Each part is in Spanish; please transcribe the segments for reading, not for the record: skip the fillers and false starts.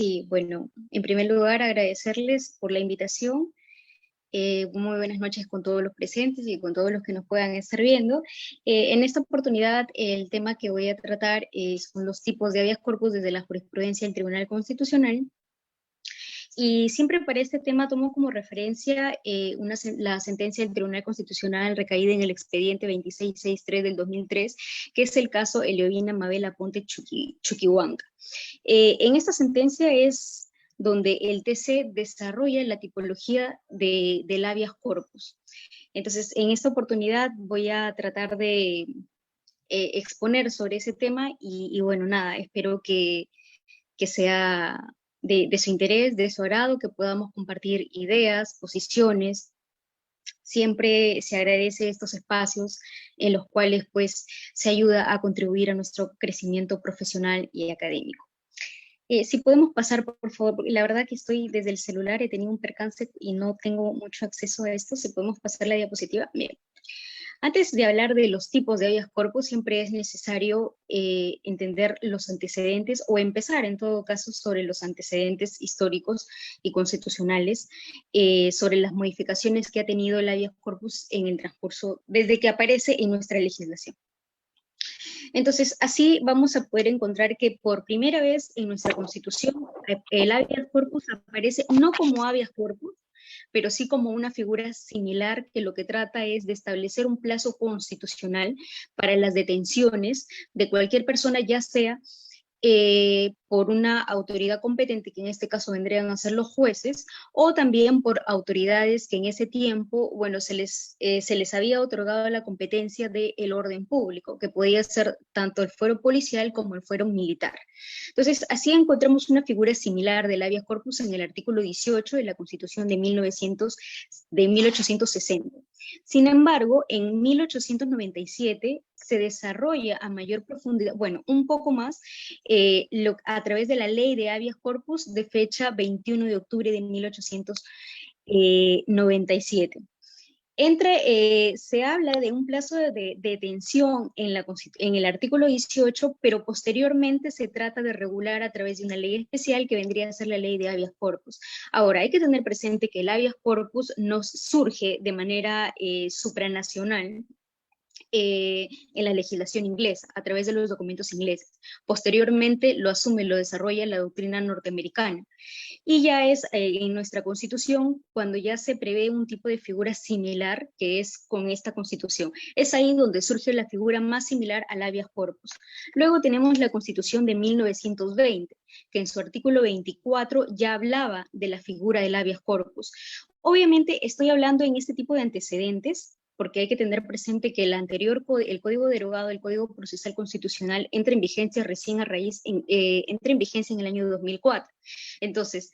Sí, bueno, en primer lugar agradecerles por la invitación. Muy buenas noches con todos los presentes y con todos los que nos puedan estar viendo. En esta oportunidad, el tema que voy a tratar son los tipos de habeas corpus desde la jurisprudencia del Tribunal Constitucional. Y siempre para este tema tomo como referencia la sentencia del Tribunal Constitucional recaída en el expediente 2663 del 2003, que es el caso Eleovina Mabel Aponte Chuquihuanca. En esta sentencia es donde el TC desarrolla la tipología del habeas corpus. Entonces, en esta oportunidad voy a tratar de exponer sobre ese tema y bueno, nada, espero que sea de su interés, de su agrado, que podamos compartir ideas, posiciones. Siempre se agradece estos espacios en los cuales pues se ayuda a contribuir a nuestro crecimiento profesional y académico. Si podemos pasar, por favor, porque la verdad que estoy desde el celular, he tenido un percance y no tengo mucho acceso a esto. Si podemos pasar la diapositiva. Bien. Antes de hablar de los tipos de habeas corpus, siempre es necesario entender los antecedentes o empezar, en todo caso, sobre los antecedentes históricos y constitucionales, sobre las modificaciones que ha tenido el habeas corpus en el transcurso, desde que aparece en nuestra legislación. Entonces, así vamos a poder encontrar que por primera vez en nuestra Constitución el habeas corpus aparece no como habeas corpus, pero sí como una figura similar que lo que trata es de establecer un plazo constitucional para las detenciones de cualquier persona, ya sea por una autoridad competente, que en este caso vendrían a ser los jueces, o también por autoridades que en ese tiempo, bueno, se les había otorgado la competencia del orden público, que podía ser tanto el fuero policial como el fuero militar. Entonces, así encontramos una figura similar del habeas corpus en el artículo 18 de la Constitución de 1860. Sin embargo, en 1897 se desarrolla a mayor profundidad, bueno, un poco más, a través de la ley de habeas corpus de fecha 21 de octubre de 1897. Se habla de un plazo de detención en el artículo 18, pero posteriormente se trata de regular a través de una ley especial que vendría a ser la ley de habeas corpus. Ahora, hay que tener presente que el habeas corpus no surge de manera supranacional, en la legislación inglesa, a través de los documentos ingleses. Posteriormente lo asume, lo desarrolla la doctrina norteamericana. Y ya es en nuestra Constitución cuando ya se prevé un tipo de figura similar que es con esta Constitución. Es ahí donde surge la figura más similar al habeas corpus. Luego tenemos la Constitución de 1920, que en su artículo 24 ya hablaba de la figura del habeas corpus. Obviamente estoy hablando en este tipo de antecedentes porque hay que tener presente que el código derogado, el Código Procesal Constitucional, entra en vigencia recién entra en vigencia en el año 2004. Entonces,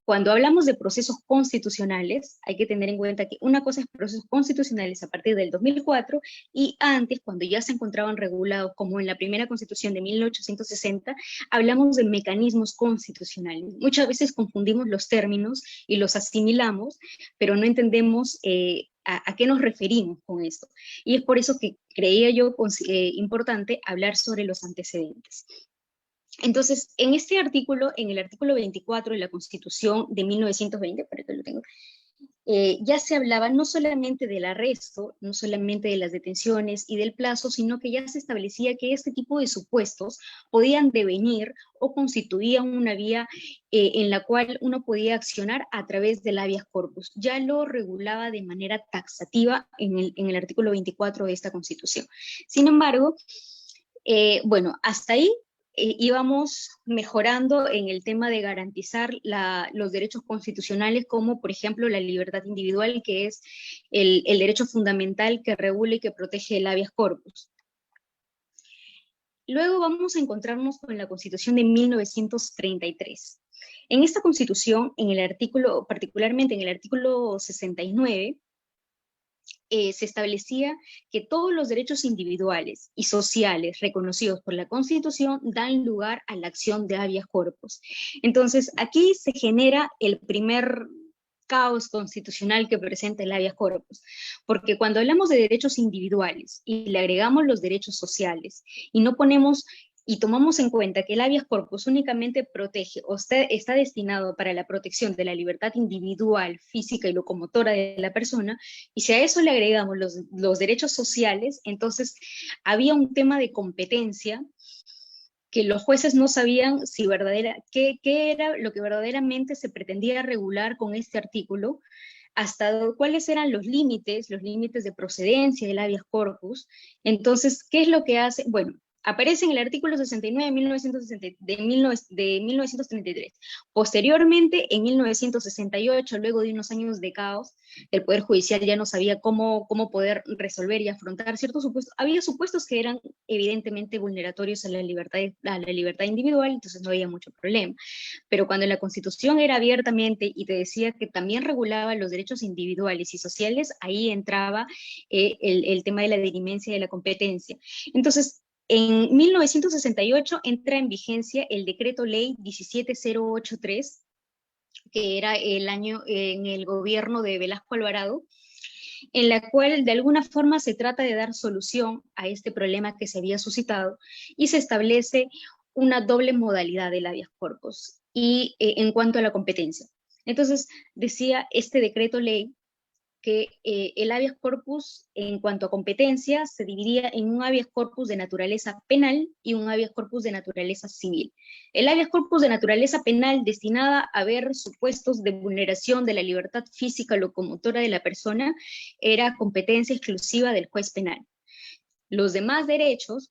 cuando hablamos de procesos constitucionales, hay que tener en cuenta que una cosa es procesos constitucionales a partir del 2004 y antes, cuando ya se encontraban regulados, como en la primera Constitución de 1860, hablamos de mecanismos constitucionales. Muchas veces confundimos los términos y los asimilamos, pero no entendemos a qué nos referimos con esto. Y es por eso que creía yo importante hablar sobre los antecedentes. Entonces, en este artículo, en el artículo 24 de la Constitución de 1920, por eso lo tengo, ya se hablaba no solamente del arresto, no solamente de las detenciones y del plazo, sino que ya se establecía que este tipo de supuestos podían devenir o constituían una vía en la cual uno podía accionar a través del habeas corpus. Ya lo regulaba de manera taxativa en el artículo 24 de esta Constitución. Sin embargo, bueno, hasta ahí íbamos mejorando en el tema de garantizar los derechos constitucionales, como por ejemplo la libertad individual, que es el derecho fundamental que regula y que protege el habeas corpus. Luego vamos a encontrarnos con la Constitución de 1933. En esta Constitución, particularmente en el artículo 69, se establecía que todos los derechos individuales y sociales reconocidos por la Constitución dan lugar a la acción de habeas corpus. Entonces, aquí se genera el primer caos constitucional que presenta el habeas corpus, porque cuando hablamos de derechos individuales y le agregamos los derechos sociales y no ponemos y tomamos en cuenta que el habeas corpus únicamente protege o está destinado para la protección de la libertad individual, física y locomotora de la persona, y si a eso le agregamos los derechos sociales, entonces había un tema de competencia que los jueces no sabían si qué era lo que verdaderamente se pretendía regular con este artículo, cuáles eran los límites de procedencia del habeas corpus. Entonces, ¿qué es lo que hace? Bueno, aparece en el artículo 69 de 1933. Posteriormente, en 1968, luego de unos años de caos, el Poder Judicial ya no sabía cómo poder resolver y afrontar ciertos supuestos. Había supuestos que eran evidentemente vulneratorios a la libertad individual, entonces no había mucho problema. Pero cuando la Constitución era abiertamente y te decía que también regulaba los derechos individuales y sociales, ahí entraba el tema de la dirimencia y de la competencia. Entonces, en 1968 entra en vigencia el decreto ley 17083, que era el año en el gobierno de Velasco Alvarado, en la cual de alguna forma se trata de dar solución a este problema que se había suscitado y se establece una doble modalidad del habeas corpus y en cuanto a la competencia. Entonces, decía este decreto ley que el habeas corpus en cuanto a competencia se dividía en un habeas corpus de naturaleza penal y un habeas corpus de naturaleza civil. El habeas corpus de naturaleza penal destinada a ver supuestos de vulneración de la libertad física locomotora de la persona era competencia exclusiva del juez penal. Los demás derechos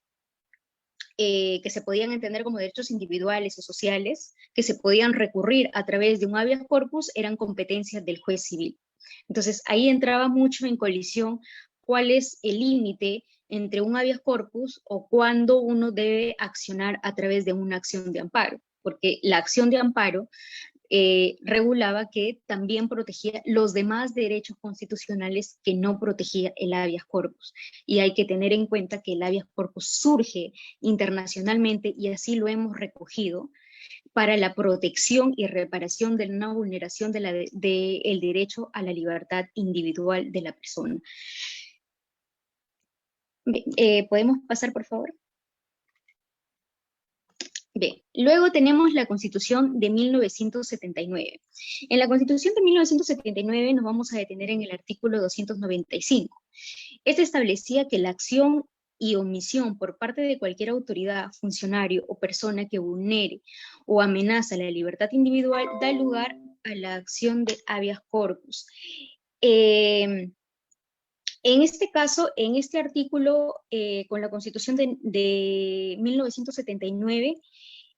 que se podían entender como derechos individuales o sociales, que se podían recurrir a través de un habeas corpus, eran competencias del juez civil. Entonces, ahí entraba mucho en colisión cuál es el límite entre un habeas corpus o cuándo uno debe accionar a través de una acción de amparo, porque la acción de amparo regulaba que también protegía los demás derechos constitucionales que no protegía el habeas corpus. Y hay que tener en cuenta que el habeas corpus surge internacionalmente y así lo hemos recogido para la protección y reparación de una vulneración del derecho a la libertad individual de la persona. ¿Podemos pasar, por favor? Bien, luego tenemos la Constitución de 1979. En la Constitución de 1979 nos vamos a detener en el artículo 295. Este establecía que la acción y omisión por parte de cualquier autoridad, funcionario o persona que vulnere o amenaza la libertad individual da lugar a la acción de habeas corpus. En este caso, en este artículo, con la Constitución de 1979,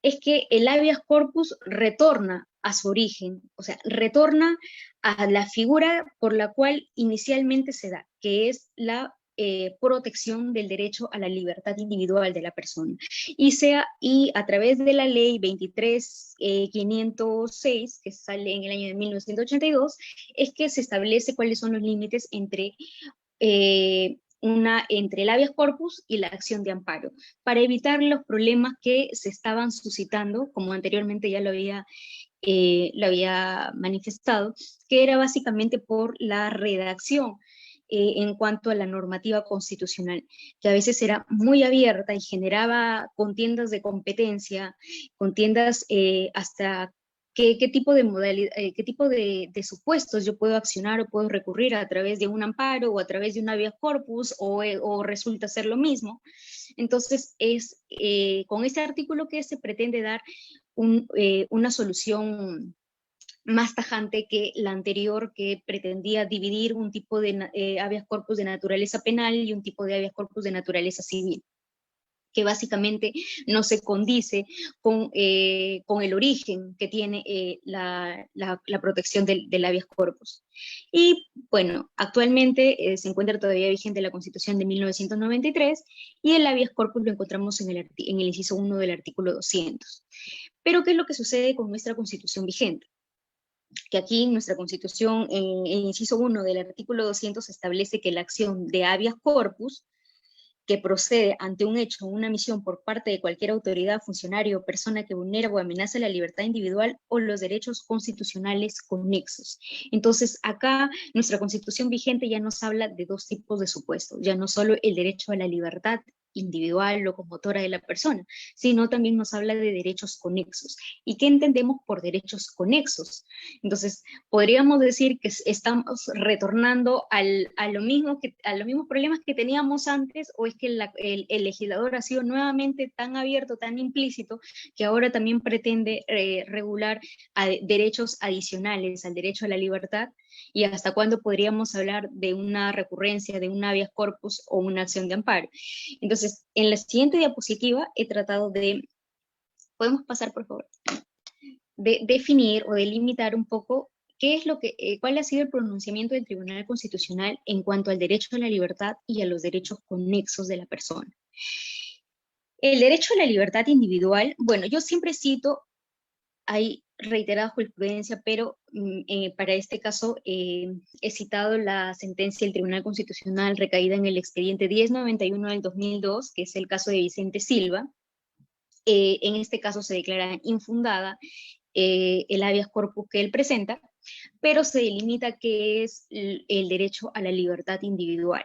es que el habeas corpus retorna a su origen, o sea, retorna a la figura por la cual inicialmente se da, que es la protección del derecho a la libertad individual de la persona. Y a través de la ley 23.506, que sale en el año de 1982, es que se establece cuáles son los límites entre entre el habeas corpus y la acción de amparo, para evitar los problemas que se estaban suscitando, como anteriormente ya lo había manifestado, que era básicamente por la redacción en cuanto a la normativa constitucional, que a veces era muy abierta y generaba contiendas de competencia, contiendas hasta qué tipo de qué tipo de supuestos yo puedo accionar o puedo recurrir a través de un amparo o a través de un habeas corpus o resulta ser lo mismo. Entonces es con este artículo que se pretende dar una solución más tajante que la anterior, que pretendía dividir un tipo de habeas corpus de naturaleza penal y un tipo de habeas corpus de naturaleza civil, que básicamente no se condice con el origen que tiene la protección del habeas corpus. Y bueno, actualmente se encuentra todavía vigente la Constitución de 1993 y el habeas corpus lo encontramos en el inciso 1 del artículo 200. Pero, ¿qué es lo que sucede con nuestra Constitución vigente? Que aquí en nuestra Constitución, en el inciso 1 del artículo 200, establece que la acción de habeas corpus que procede ante un hecho o una misión por parte de cualquier autoridad, funcionario o persona que vulnera o amenaza la libertad individual o los derechos constitucionales conexos. Entonces, acá nuestra Constitución vigente ya nos habla de dos tipos de supuestos, ya no solo el derecho a la libertad individual, locomotora de la persona, sino también nos habla de derechos conexos. ¿Y qué entendemos por derechos conexos? Entonces, podríamos decir que estamos retornando a los mismos problemas que teníamos antes, o es que el legislador ha sido nuevamente tan abierto, tan implícito, que ahora también pretende regular derechos adicionales al derecho a la libertad. ¿Y hasta cuándo podríamos hablar de una recurrencia, de un habeas corpus o una acción de amparo? Entonces, en la siguiente diapositiva he tratado de, ¿podemos pasar por favor? De definir o delimitar un poco qué es cuál ha sido el pronunciamiento del Tribunal Constitucional en cuanto al derecho a la libertad y a los derechos conexos de la persona. El derecho a la libertad individual, bueno, yo siempre cito, hay reiterada jurisprudencia, pero para este caso he citado la sentencia del Tribunal Constitucional recaída en el expediente 1091 del 2002, que es el caso de Vicente Silva. En este caso se declara infundada el habeas corpus que él presenta, pero se delimita qué es el derecho a la libertad individual.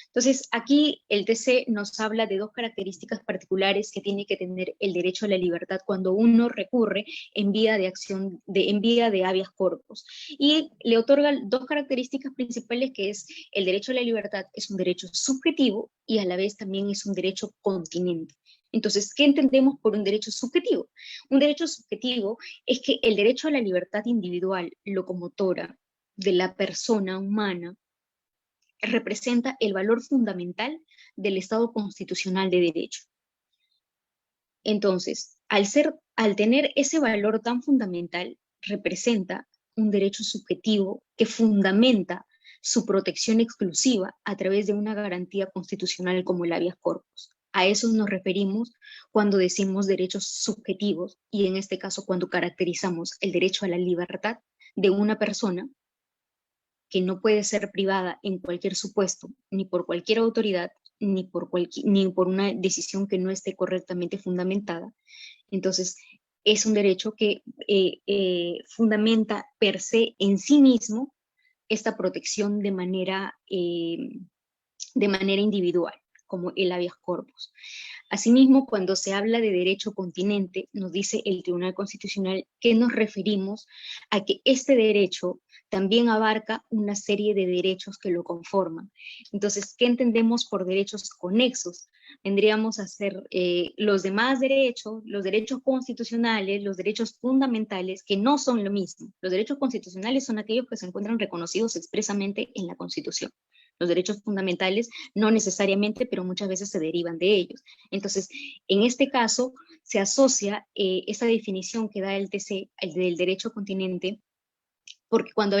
Entonces, aquí el TC nos habla de dos características particulares que tiene que tener el derecho a la libertad cuando uno recurre en vía de habeas corpus. Y le otorga dos características principales, que es el derecho a la libertad es un derecho subjetivo y a la vez también es un derecho continente. Entonces, ¿qué entendemos por un derecho subjetivo? Un derecho subjetivo es que el derecho a la libertad individual, locomotora de la persona humana, representa el valor fundamental del Estado constitucional de derecho. Entonces, al tener ese valor tan fundamental, representa un derecho subjetivo que fundamenta su protección exclusiva a través de una garantía constitucional como el habeas corpus. A eso nos referimos cuando decimos derechos subjetivos, y en este caso cuando caracterizamos el derecho a la libertad de una persona que no puede ser privada en cualquier supuesto, ni por cualquier autoridad, ni por una decisión que no esté correctamente fundamentada. Entonces, es un derecho que fundamenta per se en sí mismo esta protección de manera individual, como el habeas corpus. Asimismo, cuando se habla de derecho continente, nos dice el Tribunal Constitucional que nos referimos a que este derecho también abarca una serie de derechos que lo conforman. Entonces, ¿qué entendemos por derechos conexos? Vendríamos a ser los demás derechos, los derechos constitucionales, los derechos fundamentales, que no son lo mismo. Los derechos constitucionales son aquellos que se encuentran reconocidos expresamente en la Constitución. Los derechos fundamentales no necesariamente, pero muchas veces se derivan de ellos. Entonces, en este caso, se asocia esa definición que da el TC, el del derecho continente, porque cuando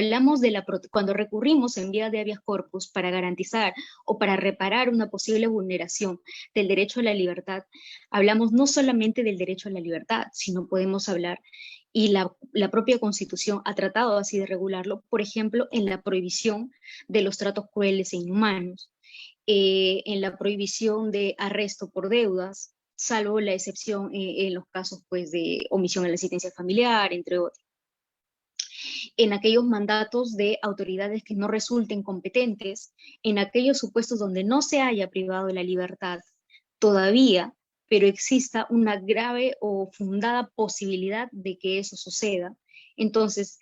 cuando recurrimos en vía de habeas corpus para garantizar o para reparar una posible vulneración del derecho a la libertad, hablamos no solamente del derecho a la libertad, sino podemos hablar, y la propia Constitución ha tratado así de regularlo, por ejemplo, en la prohibición de los tratos crueles e inhumanos, en la prohibición de arresto por deudas, salvo la excepción en los casos pues, de omisión a la asistencia familiar, entre otros. En aquellos mandatos de autoridades que no resulten competentes, en aquellos supuestos donde no se haya privado de la libertad todavía, pero exista una grave o fundada posibilidad de que eso suceda. Entonces,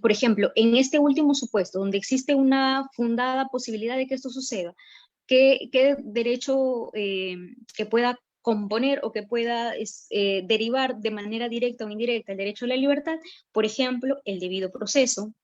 por ejemplo, en este último supuesto, donde existe una fundada posibilidad de que esto suceda, ¿qué derecho que pueda componer o que pueda derivar de manera directa o indirecta el derecho a la libertad? Por ejemplo, el debido proceso.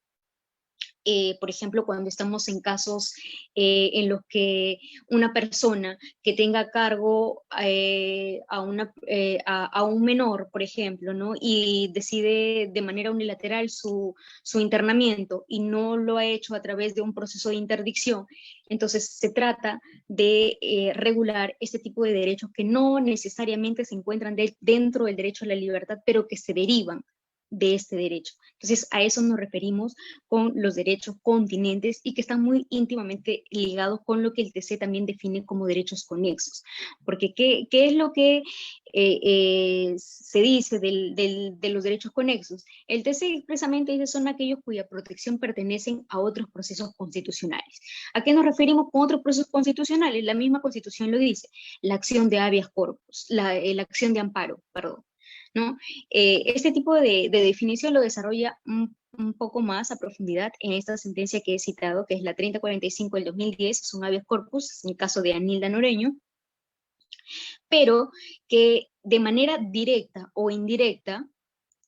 Por ejemplo, cuando estamos en casos en los que una persona que tenga a cargo a un menor, por ejemplo, ¿no? Y decide de manera unilateral su internamiento y no lo ha hecho a través de un proceso de interdicción, entonces se trata de regular este tipo de derechos que no necesariamente se encuentran dentro del derecho a la libertad, pero que se derivan de este derecho. Entonces, a eso nos referimos con los derechos continentes y que están muy íntimamente ligados con lo que el TC también define como derechos conexos. Porque, ¿qué es lo que se dice de los derechos conexos? El TC expresamente dice son aquellos cuya protección pertenecen a otros procesos constitucionales. ¿A qué nos referimos con otros procesos constitucionales? La misma Constitución lo dice, la acción de habeas corpus, la acción de amparo, perdón, ¿no? Este tipo de definición lo desarrolla un poco más a profundidad en esta sentencia que he citado, que es la 3045 del 2010, es un habeas corpus, en el caso de Anilda Noreño, pero que de manera directa o indirecta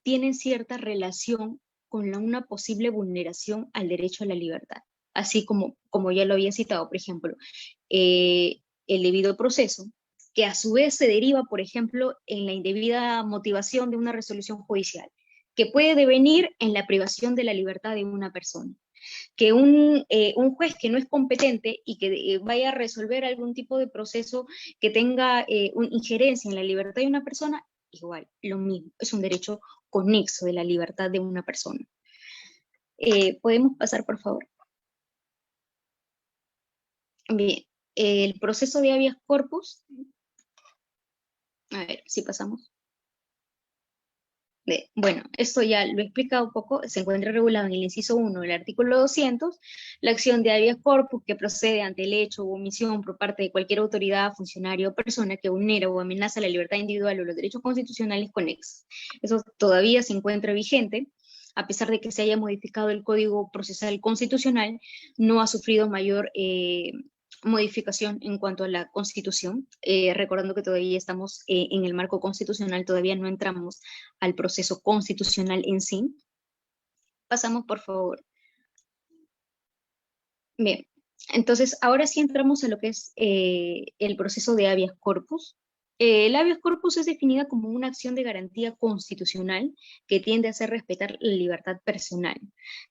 tienen cierta relación con una posible vulneración al derecho a la libertad. Así como ya lo había citado, por ejemplo, el debido proceso, que a su vez se deriva, por ejemplo, en la indebida motivación de una resolución judicial, que puede devenir en la privación de la libertad de una persona. Que un juez que no es competente y que vaya a resolver algún tipo de proceso que tenga una injerencia en la libertad de una persona, igual, lo mismo, es un derecho conexo de la libertad de una persona. ¿Podemos pasar, por favor? Bien, el proceso de habeas corpus, a ver si pasamos. Bueno, esto ya lo he explicado un poco, se encuentra regulado en el inciso 1 del artículo 200, la acción de habeas corpus que procede ante el hecho o omisión por parte de cualquier autoridad, funcionario o persona que vulnera o amenaza la libertad individual o los derechos constitucionales conexos. Eso todavía se encuentra vigente, a pesar de que se haya modificado el Código Procesal Constitucional, no ha sufrido mayor modificación en cuanto a la Constitución, recordando que todavía estamos en el marco constitucional, todavía no entramos al proceso constitucional en sí. Pasamos, por favor. Bien, entonces ahora sí entramos a lo que es el proceso de habeas corpus. El habeas corpus es definida como una acción de garantía constitucional que tiende a hacer respetar la libertad personal.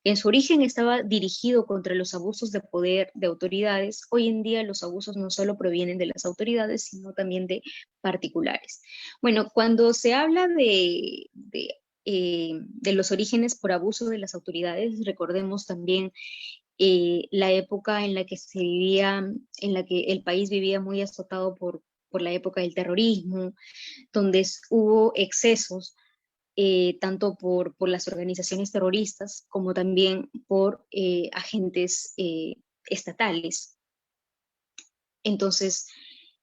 En su origen estaba dirigido contra los abusos de poder de autoridades. Hoy en día los abusos no solo provienen de las autoridades, sino también de particulares. Bueno, cuando se habla de los orígenes por abuso de las autoridades, recordemos también la época en la que se vivía, en la que el país vivía muy azotado por la época del terrorismo, donde hubo excesos, tanto por las organizaciones terroristas como también por agentes estatales. Entonces,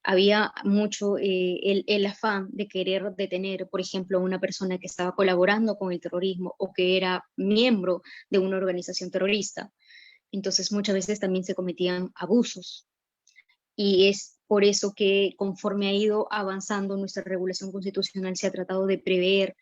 había mucho el afán de querer detener, por ejemplo, a una persona que estaba colaborando con el terrorismo o que era miembro de una organización terrorista. Entonces muchas veces también se cometían abusos y es por eso que conforme ha ido avanzando nuestra regulación constitucional se ha tratado de prever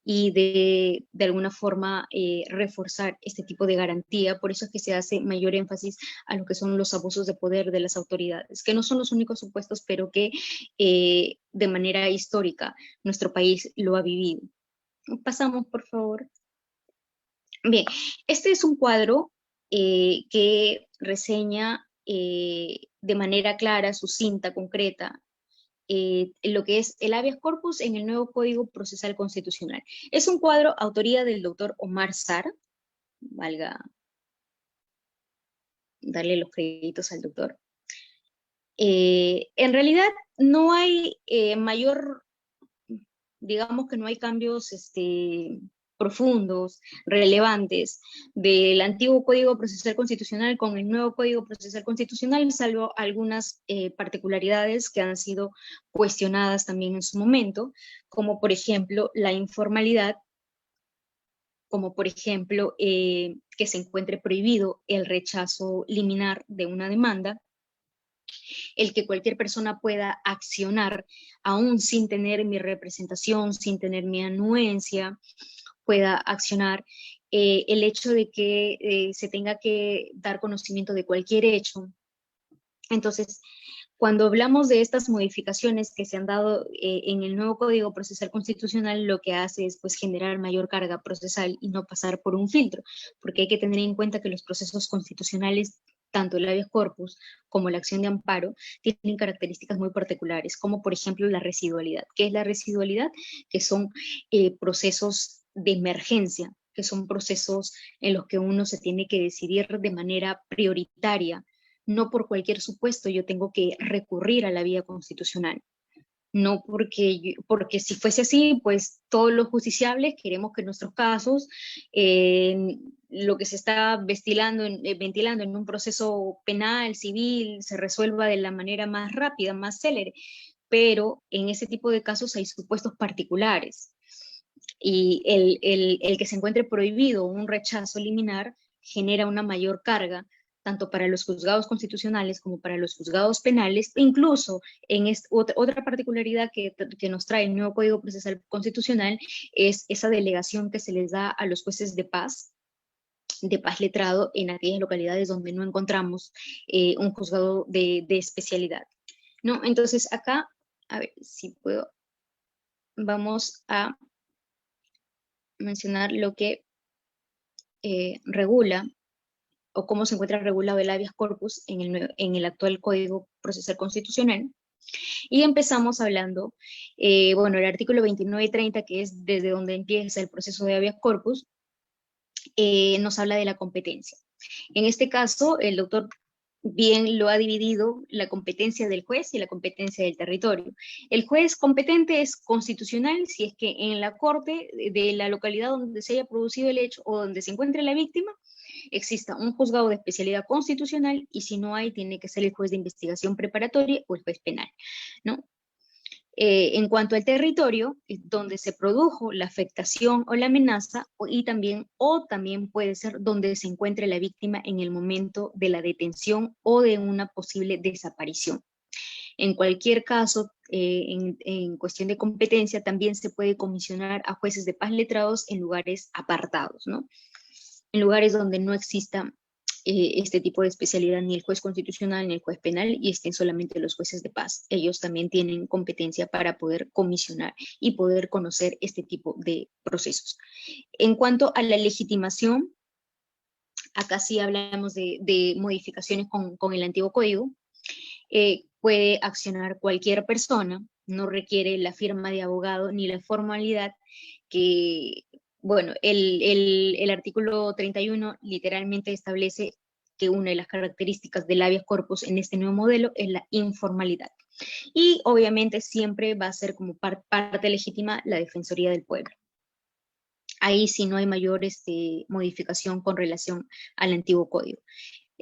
y de alguna forma reforzar este tipo de garantía. Por eso es que se hace mayor énfasis a lo que son los abusos de poder de las autoridades, que no son los únicos supuestos, pero que de manera histórica nuestro país lo ha vivido. Pasamos, por favor. Bien, este es un cuadro que reseña de manera clara, sucinta, concreta, lo que es el habeas corpus en el nuevo Código Procesal Constitucional. Es un cuadro autoría del doctor Omar Sar, valga darle los créditos al doctor. En realidad no hay mayor, digamos que no hay cambios profundos, relevantes del antiguo Código Procesal Constitucional con el nuevo Código Procesal Constitucional, salvo algunas particularidades que han sido cuestionadas también en su momento, como por ejemplo la informalidad, como por ejemplo que se encuentre prohibido el rechazo liminar de una demanda, el que cualquier persona pueda accionar aún sin tener mi representación, sin tener mi anuencia, pueda accionar, el hecho de que se tenga que dar conocimiento de cualquier hecho. Entonces, cuando hablamos de estas modificaciones que se han dado en el nuevo Código Procesal Constitucional, lo que hace es pues, generar mayor carga procesal y no pasar por un filtro, porque hay que tener en cuenta que los procesos constitucionales, tanto el habeas corpus como la acción de amparo, tienen características muy particulares, como por ejemplo la residualidad. ¿Qué es la residualidad? Que son procesos de emergencia, que son procesos en los que uno se tiene que decidir de manera prioritaria. No por cualquier supuesto yo tengo que recurrir a la vía constitucional. No porque si fuese así, pues todos los justiciables queremos que nuestros casos, lo que se está ventilando en un proceso penal, civil, se resuelva de la manera más rápida, más célere. Pero en ese tipo de casos hay supuestos particulares. Y el que se encuentre prohibido un rechazo liminar genera una mayor carga tanto para los juzgados constitucionales como para los juzgados penales, e incluso otra particularidad que nos trae el nuevo Código Procesal Constitucional es esa delegación que se les da a los jueces de paz letrado en aquellas localidades donde no encontramos un juzgado de especialidad, ¿no? Entonces acá, a ver si puedo, vamos a mencionar lo que regula o cómo se encuentra regulado el habeas corpus en el actual Código Procesal Constitucional. Y empezamos hablando, bueno, el artículo 29 y 30, que es desde donde empieza el proceso de habeas corpus, nos habla de la competencia. En este caso, el doctor bien lo ha dividido la competencia del juez y la competencia del territorio. El juez competente es constitucional si es que en la corte de la localidad donde se haya producido el hecho o donde se encuentre la víctima exista un juzgado de especialidad constitucional, y si no hay, tiene que ser el juez de investigación preparatoria o el juez penal, ¿no? En cuanto al territorio, donde se produjo la afectación o la amenaza, y también puede ser donde se encuentre la víctima en el momento de la detención o de una posible desaparición. En cualquier caso, en cuestión de competencia, también se puede comisionar a jueces de paz letrados en lugares apartados, ¿no? En lugares donde no exista este tipo de especialidad, ni el juez constitucional ni el juez penal, y estén solamente los jueces de paz. Ellos también tienen competencia para poder comisionar y poder conocer este tipo de procesos. En cuanto a la legitimación, acá sí hablamos de modificaciones con el antiguo código. Puede accionar cualquier persona, no requiere la firma de abogado ni la formalidad que, bueno, el artículo 31 literalmente establece que una de las características del habeas corpus en este nuevo modelo es la informalidad. Y obviamente siempre va a ser como parte legítima la Defensoría del Pueblo. Ahí sí no hay mayor modificación con relación al antiguo código.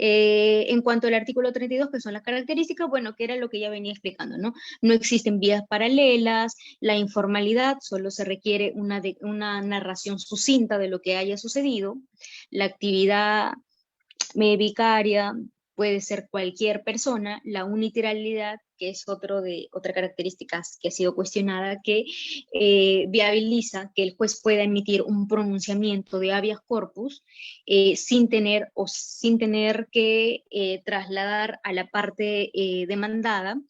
En cuanto al artículo 32, que son las características, bueno, que era lo que ya venía explicando, ¿no? No existen vías paralelas, la informalidad, solo se requiere una narración sucinta de lo que haya sucedido, la actividad vicaria puede ser cualquier persona, la unilateralidad, que es otra característica que ha sido cuestionada, que viabiliza que el juez pueda emitir un pronunciamiento de habeas corpus sin tener que trasladar a la parte demandada,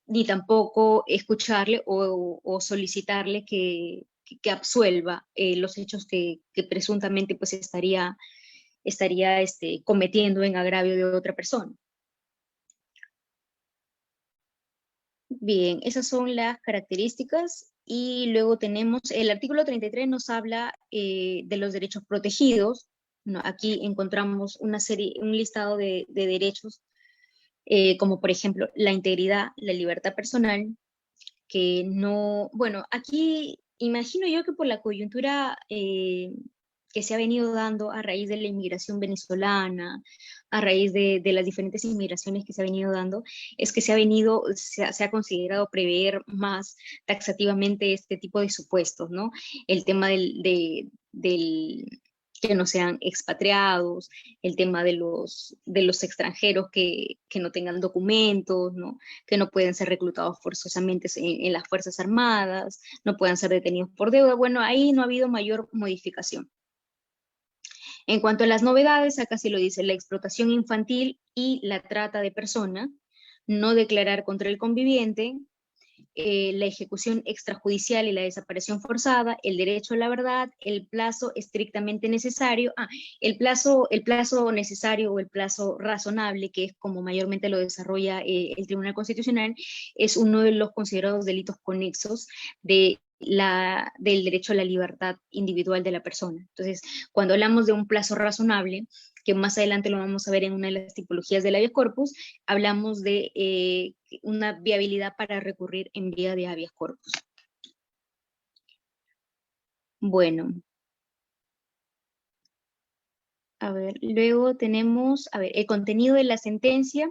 ni tampoco escucharle o solicitarle que absuelva los hechos que presuntamente pues estaría cometiendo en agravio de otra persona. Bien, esas son las características. Y luego tenemos, el artículo 33 nos habla de los derechos protegidos. ¿No? Aquí encontramos un listado de derechos, como por ejemplo la integridad, la libertad personal, que no, bueno, aquí imagino yo que por la coyuntura que se ha venido dando a raíz de la inmigración venezolana, a raíz de las diferentes inmigraciones que se ha venido dando, es que se ha considerado prever más taxativamente este tipo de supuestos, ¿no? El tema del que no sean expatriados, el tema de los extranjeros que no tengan documentos, ¿no? Que no pueden ser reclutados forzosamente en las Fuerzas Armadas, no puedan ser detenidos por deuda. Bueno, ahí no ha habido mayor modificación. En cuanto a las novedades, acá sí lo dice: la explotación infantil y la trata de personas, no declarar contra el conviviente, la ejecución extrajudicial y la desaparición forzada, el derecho a la verdad, el plazo estrictamente necesario, el plazo necesario o el plazo razonable, que es como mayormente lo desarrolla el Tribunal Constitucional, es uno de los considerados delitos conexos de del derecho a la libertad individual de la persona. Entonces, cuando hablamos de un plazo razonable, que más adelante lo vamos a ver en una de las tipologías del habeas corpus, hablamos de una viabilidad para recurrir en vía de habeas corpus. Bueno, a ver, luego tenemos, a ver, el contenido de la sentencia.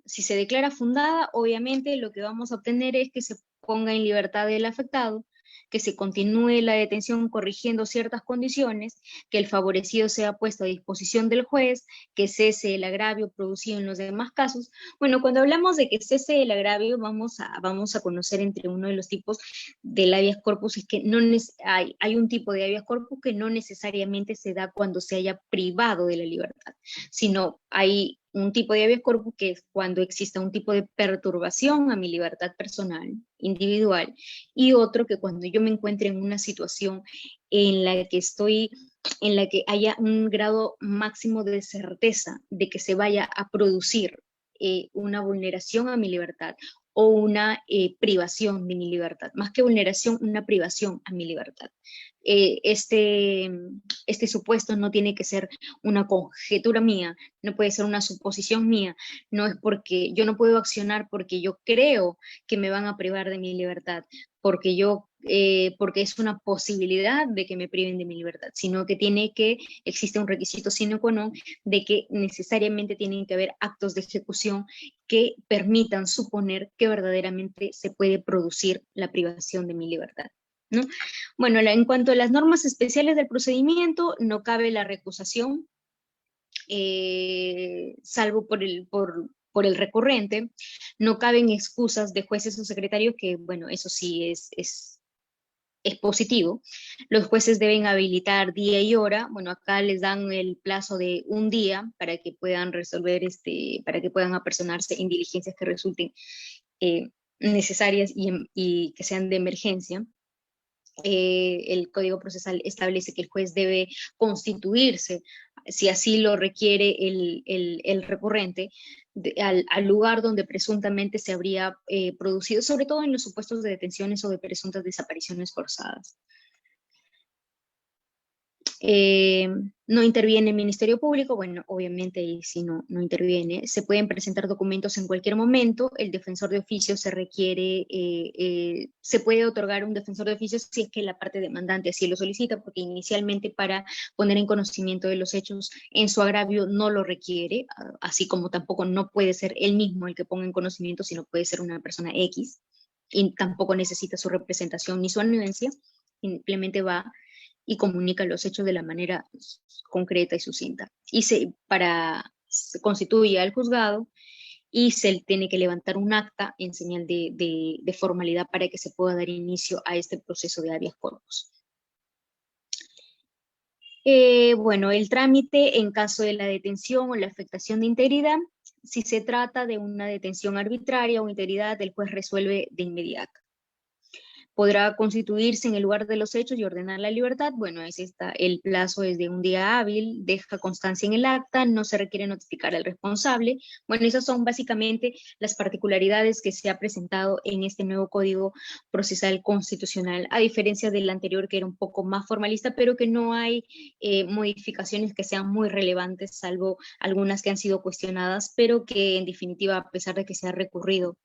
Si se declara fundada, obviamente lo que vamos a obtener es que se ponga en libertad el afectado, que se continúe la detención corrigiendo ciertas condiciones, que el favorecido sea puesto a disposición del juez, que cese el agravio producido en los demás casos. Bueno, cuando hablamos de que cese el agravio, vamos a conocer entre uno de los tipos del habeas corpus, es que no hay un tipo de habeas corpus que no necesariamente se da cuando se haya privado de la libertad, sino hay un tipo de habeas corpus que es cuando exista un tipo de perturbación a mi libertad personal, individual, y otro que cuando yo me encuentre en una situación en la que en la que haya un grado máximo de certeza de que se vaya a producir una vulneración a mi libertad o una privación de mi libertad, más que vulneración, una privación a mi libertad. Este supuesto no tiene que ser una conjetura mía, no puede ser una suposición mía, no es porque yo no puedo accionar porque yo creo que me van a privar de mi libertad, porque es una posibilidad de que me priven de mi libertad, sino que existe un requisito sine qua non de que necesariamente tienen que haber actos de ejecución que permitan suponer que verdaderamente se puede producir la privación de mi libertad, ¿no? Bueno, en cuanto a las normas especiales del procedimiento, no cabe la recusación, salvo por el recurrente. No caben excusas de jueces o secretarios, que bueno, eso sí es positivo. Los jueces deben habilitar día y hora. Bueno, acá les dan el plazo de un día para que puedan resolver, para que puedan apersonarse en diligencias que resulten necesarias y que sean de emergencia. El Código Procesal establece que el juez debe constituirse, si así lo requiere el recurrente, al lugar donde presuntamente se habría producido, sobre todo en los supuestos de detenciones o de presuntas desapariciones forzadas. No interviene el Ministerio Público, bueno, obviamente ahí sí no interviene. Se pueden presentar documentos en cualquier momento. El defensor de oficio se puede otorgar un defensor de oficio si es que la parte demandante así lo solicita, porque inicialmente para poner en conocimiento de los hechos en su agravio no lo requiere, así como tampoco no puede ser él mismo el que ponga en conocimiento, sino puede ser una persona X, y tampoco necesita su representación ni su anuencia, simplemente va y comunica los hechos de la manera concreta y sucinta. Se constituye al juzgado y se tiene que levantar un acta en señal de formalidad para que se pueda dar inicio a este proceso de habeas corpus. Bueno, el trámite en caso de la detención o la afectación de integridad, si se trata de una detención arbitraria o integridad, el juez resuelve de inmediato. Podrá constituirse en el lugar de los hechos y ordenar la libertad. Bueno, el plazo es de un día hábil, deja constancia en el acta, no se requiere notificar al responsable. Bueno, esas son básicamente las particularidades que se ha presentado en este nuevo Código Procesal Constitucional, a diferencia del anterior, que era un poco más formalista, pero que no hay modificaciones que sean muy relevantes, salvo algunas que han sido cuestionadas, pero que en definitiva, a pesar de que se ha recurrido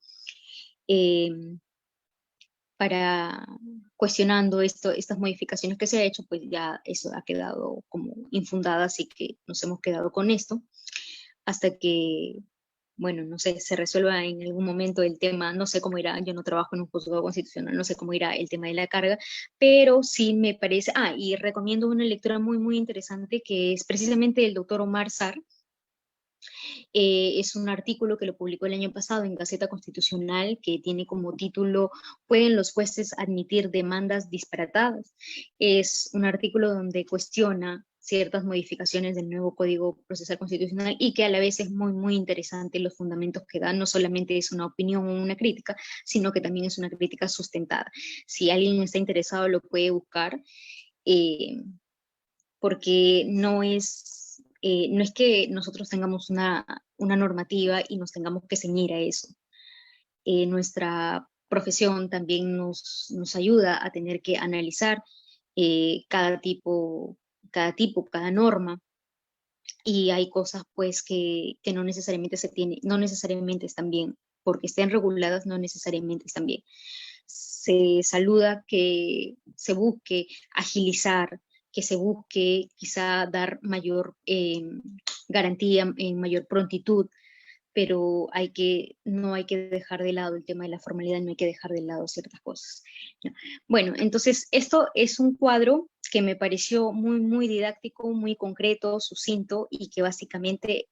para cuestionando estas modificaciones que se ha hecho, pues ya eso ha quedado como infundada, así que nos hemos quedado con esto, hasta que, bueno, no sé, se resuelva en algún momento el tema, no sé cómo irá, yo no trabajo en un juzgado constitucional, no sé cómo irá el tema de la carga, pero sí me parece, y recomiendo una lectura muy interesante que es precisamente del doctor Omar Sar. Es un artículo que lo publicó el año pasado en Gaceta Constitucional, que tiene como título ¿Pueden los jueces admitir demandas disparatadas? Es un artículo donde cuestiona ciertas modificaciones del nuevo Código Procesal Constitucional y que a la vez es muy interesante los fundamentos que da. No solamente es una opinión o una crítica, sino que también es una crítica sustentada. Si alguien está interesado lo puede buscar, porque no es que nosotros tengamos una normativa y nos tengamos que ceñir a eso. Nuestra profesión también nos ayuda a tener que analizar cada tipo, cada norma, y hay cosas pues que no necesariamente no necesariamente están bien, porque estén reguladas no necesariamente están bien. Se saluda que se busque agilizar, que se busque quizá dar mayor garantía, en mayor prontitud, pero no hay que dejar de lado el tema de la formalidad, no hay que dejar de lado ciertas cosas, ¿no? Bueno, entonces esto es un cuadro que me pareció muy, muy didáctico, muy concreto, sucinto, y que básicamente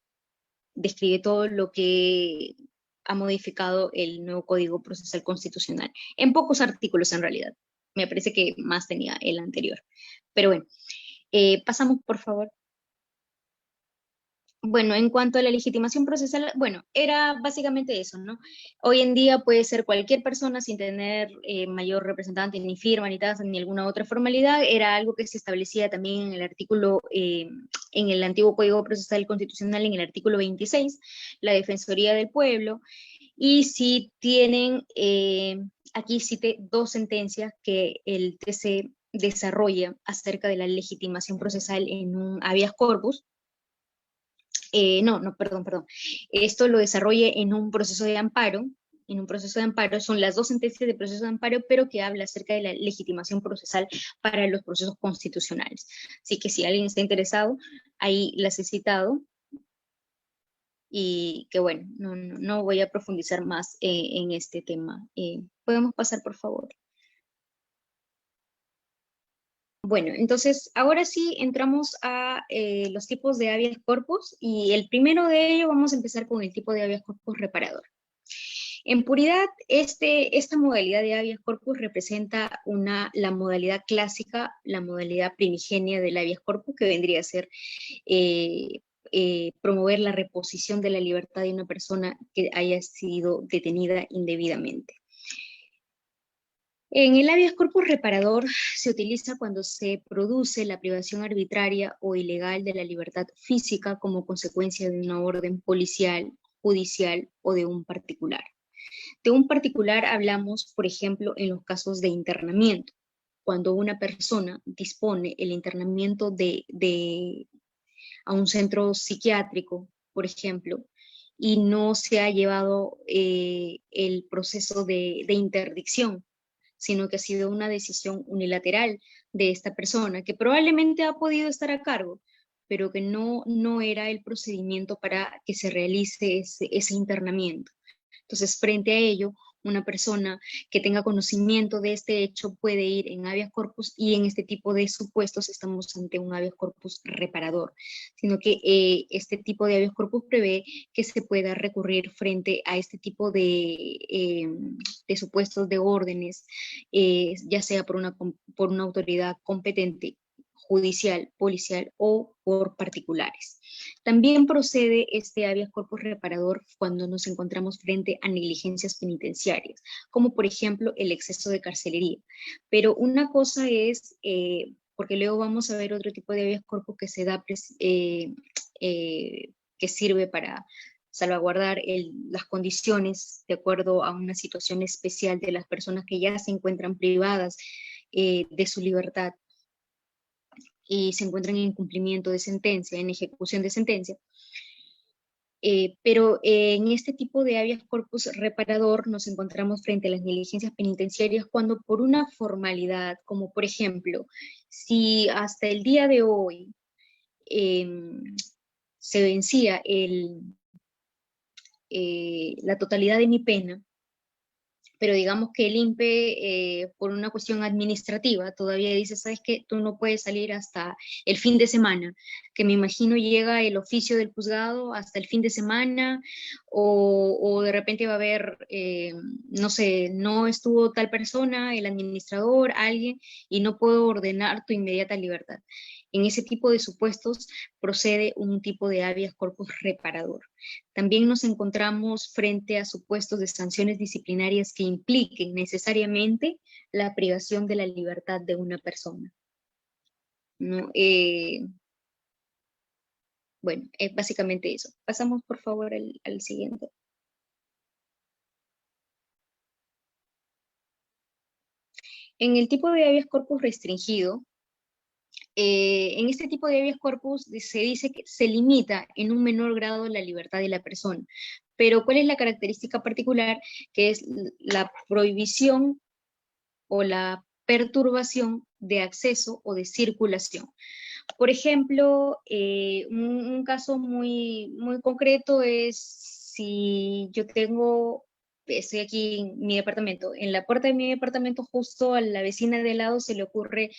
describe todo lo que ha modificado el nuevo Código Procesal Constitucional, en pocos artículos en realidad. Me parece que más tenía el anterior. Pero bueno, pasamos por favor. Bueno, en cuanto a la legitimación procesal, bueno, era básicamente eso, ¿no? Hoy en día puede ser cualquier persona sin tener mayor representante, ni firma, ni tasa, ni alguna otra formalidad. Era algo que se establecía también en el artículo, en el antiguo Código Procesal Constitucional, en el artículo 26, la Defensoría del Pueblo. Y si tienen, aquí cité dos sentencias que el TC desarrolla acerca de la legitimación procesal en un habeas corpus. Perdón. Esto lo desarrolle en un proceso de amparo. En un proceso de amparo son las dos sentencias de proceso de amparo, pero que habla acerca de la legitimación procesal para los procesos constitucionales. Así que si alguien está interesado, ahí las he citado, y que bueno, no voy a profundizar más en este tema. ¿Podemos pasar, por favor? Bueno, entonces ahora sí entramos a los tipos de habeas corpus, y el primero de ellos vamos a empezar con el tipo de habeas corpus reparador. En puridad, esta modalidad de habeas corpus representa la modalidad clásica, la modalidad primigenia del habeas corpus, que vendría a ser eh, promover la reposición de la libertad de una persona que haya sido detenida indebidamente. En el habeas corpus reparador se utiliza cuando se produce la privación arbitraria o ilegal de la libertad física como consecuencia de una orden policial, judicial o de un particular. De un particular hablamos, por ejemplo, en los casos de internamiento, cuando una persona dispone el internamiento a un centro psiquiátrico, por ejemplo, y no se ha llevado el proceso de interdicción, sino que ha sido una decisión unilateral de esta persona, que probablemente ha podido estar a cargo, pero que no era el procedimiento para que se realice ese internamiento. Entonces, frente a ello, una persona que tenga conocimiento de este hecho puede ir en habeas corpus, y en este tipo de supuestos estamos ante un habeas corpus reparador, sino que este tipo de habeas corpus prevé que se pueda recurrir frente a este tipo de supuestos de órdenes, ya sea por una autoridad competente, judicial, policial o por particulares. También procede este habeas corpus reparador cuando nos encontramos frente a negligencias penitenciarias, como por ejemplo el exceso de carcelería. Pero una cosa es, porque luego vamos a ver otro tipo de habeas corpus que se da, que sirve para salvaguardar las condiciones de acuerdo a una situación especial de las personas que ya se encuentran privadas de su libertad y se encuentran en cumplimiento de sentencia, en ejecución de sentencia. Pero en este tipo de habeas corpus reparador nos encontramos frente a las negligencias penitenciarias cuando por una formalidad, como por ejemplo, si hasta el día de hoy eh, se vencía la totalidad de mi pena, pero digamos que el INPE, por una cuestión administrativa, todavía dice, ¿sabes qué? Tú no puedes salir hasta el fin de semana, que me imagino llega el oficio del juzgado hasta el fin de semana, o de repente va a haber, no sé, no estuvo tal persona, el administrador, alguien, y no puedo ordenar tu inmediata libertad. En ese tipo de supuestos procede un tipo de habeas corpus reparador. También nos encontramos frente a supuestos de sanciones disciplinarias que impliquen necesariamente la privación de la libertad de una persona, ¿no? Bueno, es básicamente eso. Pasamos por favor al siguiente. En el tipo de habeas corpus restringido, en este tipo de habeas corpus se dice que se limita en un menor grado la libertad de la persona. Pero ¿cuál es la característica particular? Que es la prohibición o la perturbación de acceso o de circulación. Por ejemplo, un caso muy concreto es si yo estoy aquí en mi departamento, en la puerta de mi departamento, justo a la vecina de al lado se le ocurre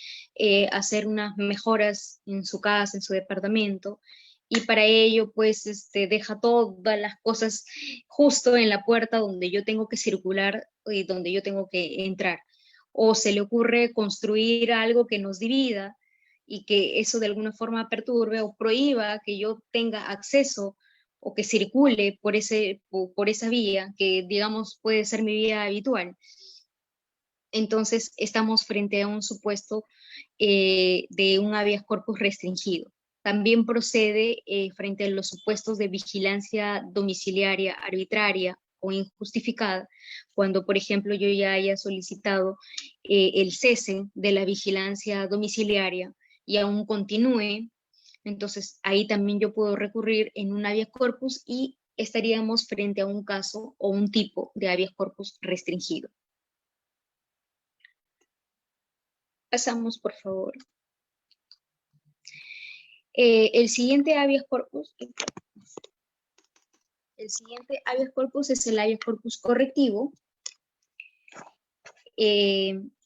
hacer unas mejoras en su casa, en su departamento, y para ello, pues, deja todas las cosas justo en la puerta donde yo tengo que circular y donde yo tengo que entrar. O se le ocurre construir algo que nos divida y que eso de alguna forma perturbe o prohíba que yo tenga acceso o que circule por esa vía, que digamos puede ser mi vía habitual. Entonces estamos frente a un supuesto de un habeas corpus restringido. También procede frente a los supuestos de vigilancia domiciliaria arbitraria o injustificada, cuando, por ejemplo, yo ya haya solicitado el cese de la vigilancia domiciliaria y aún continúe, entonces ahí también yo puedo recurrir en un habeas corpus y estaríamos frente a un caso o un tipo de habeas corpus restringido. Pasamos, por favor. El siguiente habeas corpus, es el habeas corpus correctivo.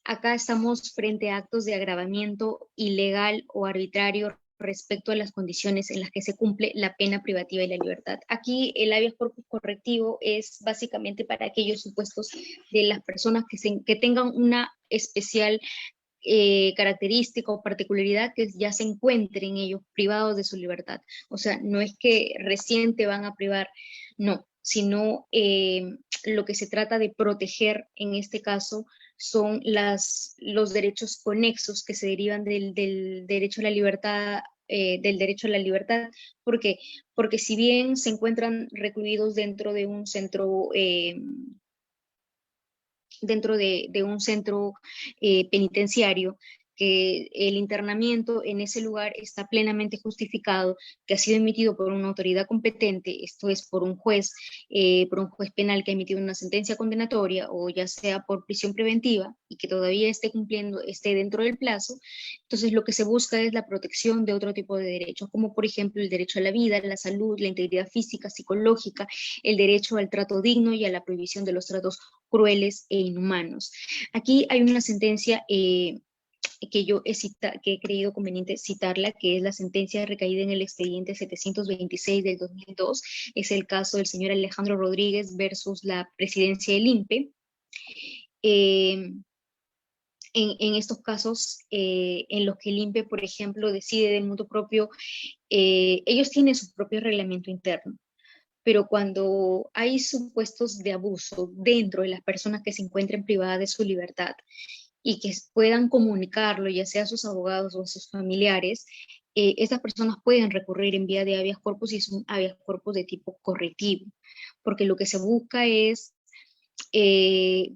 Acá estamos frente a actos de agravamiento ilegal o arbitrario respecto a las condiciones en las que se cumple la pena privativa de la libertad. Aquí el habeas corpus correctivo es básicamente para aquellos supuestos de las personas que tengan una especial característica o particularidad que ya se encuentren ellos privados de su libertad. O sea, no es que recién te van a privar, no, sino lo que se trata de proteger en este caso son los derechos conexos que se derivan del derecho a la libertad, del derecho a la libertad. ¿Por qué? Porque si bien se encuentran recluidos dentro de un centro penitenciario, que el internamiento en ese lugar está plenamente justificado, que ha sido emitido por una autoridad competente, esto es por un juez penal que ha emitido una sentencia condenatoria o ya sea por prisión preventiva y que todavía esté dentro del plazo. Entonces lo que se busca es la protección de otro tipo de derechos, como por ejemplo el derecho a la vida, la salud, la integridad física, psicológica, el derecho al trato digno y a la prohibición de los tratos crueles e inhumanos. Aquí hay una sentencia que he creído conveniente citarla, que es la sentencia recaída en el expediente 726 del 2002, es el caso del señor Alejandro Rodríguez versus la presidencia del INPE. En estos casos en los que el INPE, por ejemplo, decide de modo propio, ellos tienen su propio reglamento interno, pero cuando hay supuestos de abuso dentro de las personas que se encuentren privadas de su libertad y que puedan comunicarlo, ya sea a sus abogados o a sus familiares, estas personas pueden recurrir en vía de habeas corpus y es un habeas corpus de tipo correctivo, porque lo que se busca es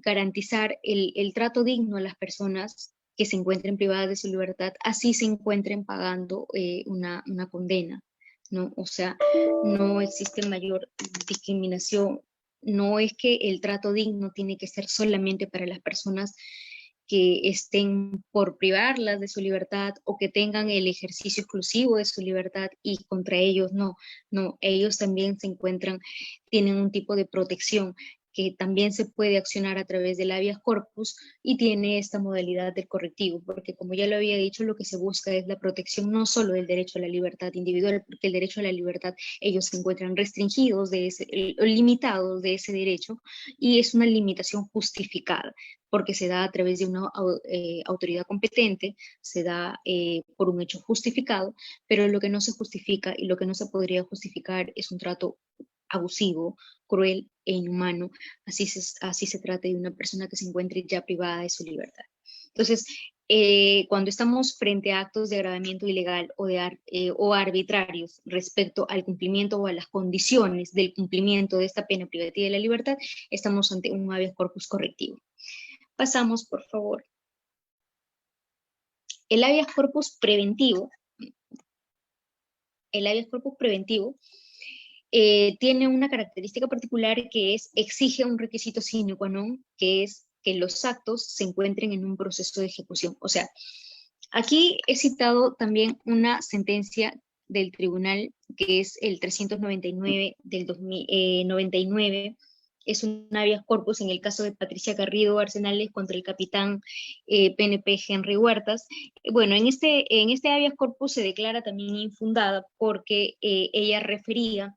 garantizar el trato digno a las personas que se encuentren privadas de su libertad, así se encuentren pagando una condena, ¿no? O sea, no existe mayor discriminación. No es que el trato digno tiene que ser solamente para las personas que estén por privarlas de su libertad o que tengan el ejercicio exclusivo de su libertad y contra ellos no, ellos también tienen un tipo de protección que también se puede accionar a través del habeas corpus y tiene esta modalidad del correctivo, porque como ya lo había dicho, lo que se busca es la protección no solo del derecho a la libertad individual, porque el derecho a la libertad ellos se encuentran restringidos o limitados de ese derecho y es una limitación justificada porque se da a través de una autoridad competente, se da por un hecho justificado, pero lo que no se justifica y lo que no se podría justificar es un trato abusivo, cruel e inhumano, así se trata de una persona que se encuentre ya privada de su libertad. Entonces, cuando estamos frente a actos de agravamiento ilegal o arbitrarios respecto al cumplimiento o a las condiciones del cumplimiento de esta pena privativa de la libertad, estamos ante un habeas corpus correctivo. Pasamos, por favor. El habeas corpus preventivo, el habeas corpus preventivo tiene una característica particular que es, exige un requisito sine qua non, que es que los actos se encuentren en un proceso de ejecución. O sea, aquí he citado también una sentencia del tribunal que es el 399 del 2099, es un habeas corpus en el caso de Patricia Garrido Arsenales contra el capitán PNP Henry Huertas. Bueno, en este habeas corpus se declara también infundada porque ella refería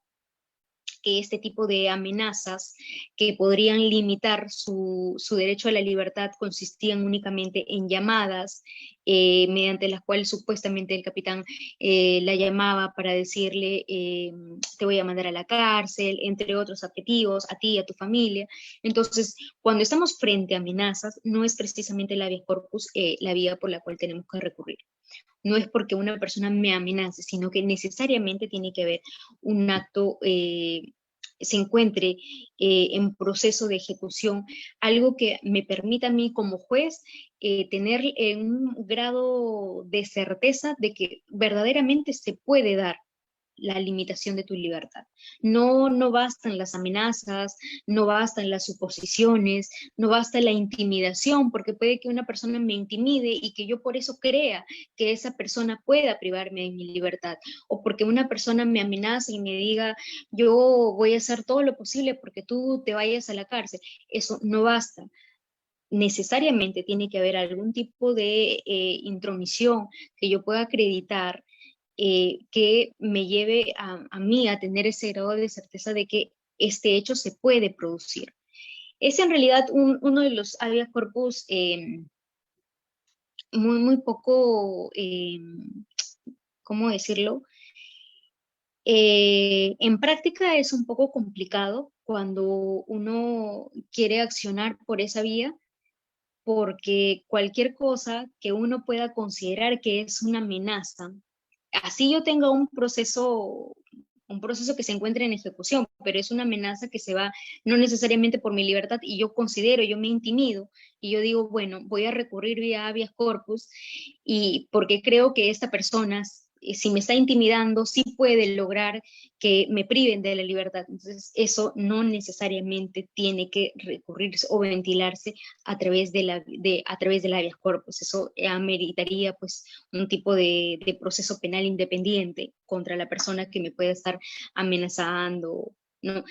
que este tipo de amenazas que podrían limitar su derecho a la libertad consistían únicamente en llamadas, mediante las cuales supuestamente el capitán la llamaba para decirle te voy a mandar a la cárcel, entre otros adjetivos, a ti, a tu familia. Entonces, cuando estamos frente a amenazas, no es precisamente el habeas corpus la vía por la cual tenemos que recurrir. No es porque una persona me amenace, sino que necesariamente tiene que haber un acto, se encuentre en proceso de ejecución, algo que me permita a mí como juez tener un grado de certeza de que verdaderamente se puede dar la limitación de tu libertad. No, no bastan las amenazas, no bastan las suposiciones, no basta la intimidación, porque puede que una persona me intimide y que yo por eso crea que esa persona pueda privarme de mi libertad, o porque una persona me amenaza y me diga, yo voy a hacer todo lo posible porque tú te vayas a la cárcel. Eso no basta. Necesariamente tiene que haber algún tipo de intromisión que yo pueda acreditar que me lleve a mí a tener ese grado de certeza de que este hecho se puede producir. Es en realidad uno de los habeas corpus muy poco, ¿cómo decirlo? En práctica es un poco complicado cuando uno quiere accionar por esa vía, porque cualquier cosa que uno pueda considerar que es una amenaza, así yo tenga un proceso que se encuentre en ejecución, pero es una amenaza que se va no necesariamente por mi libertad y yo considero, yo me intimido y yo digo, bueno, voy a recurrir vía habeas corpus y porque creo que esta persona, si me está intimidando, sí puede lograr que me priven de la libertad. Entonces, eso no necesariamente tiene que recurrirse o ventilarse a través del habeas corpus. Eso ameritaría pues un tipo de proceso penal independiente contra la persona que me puede estar amenazando, ¿no?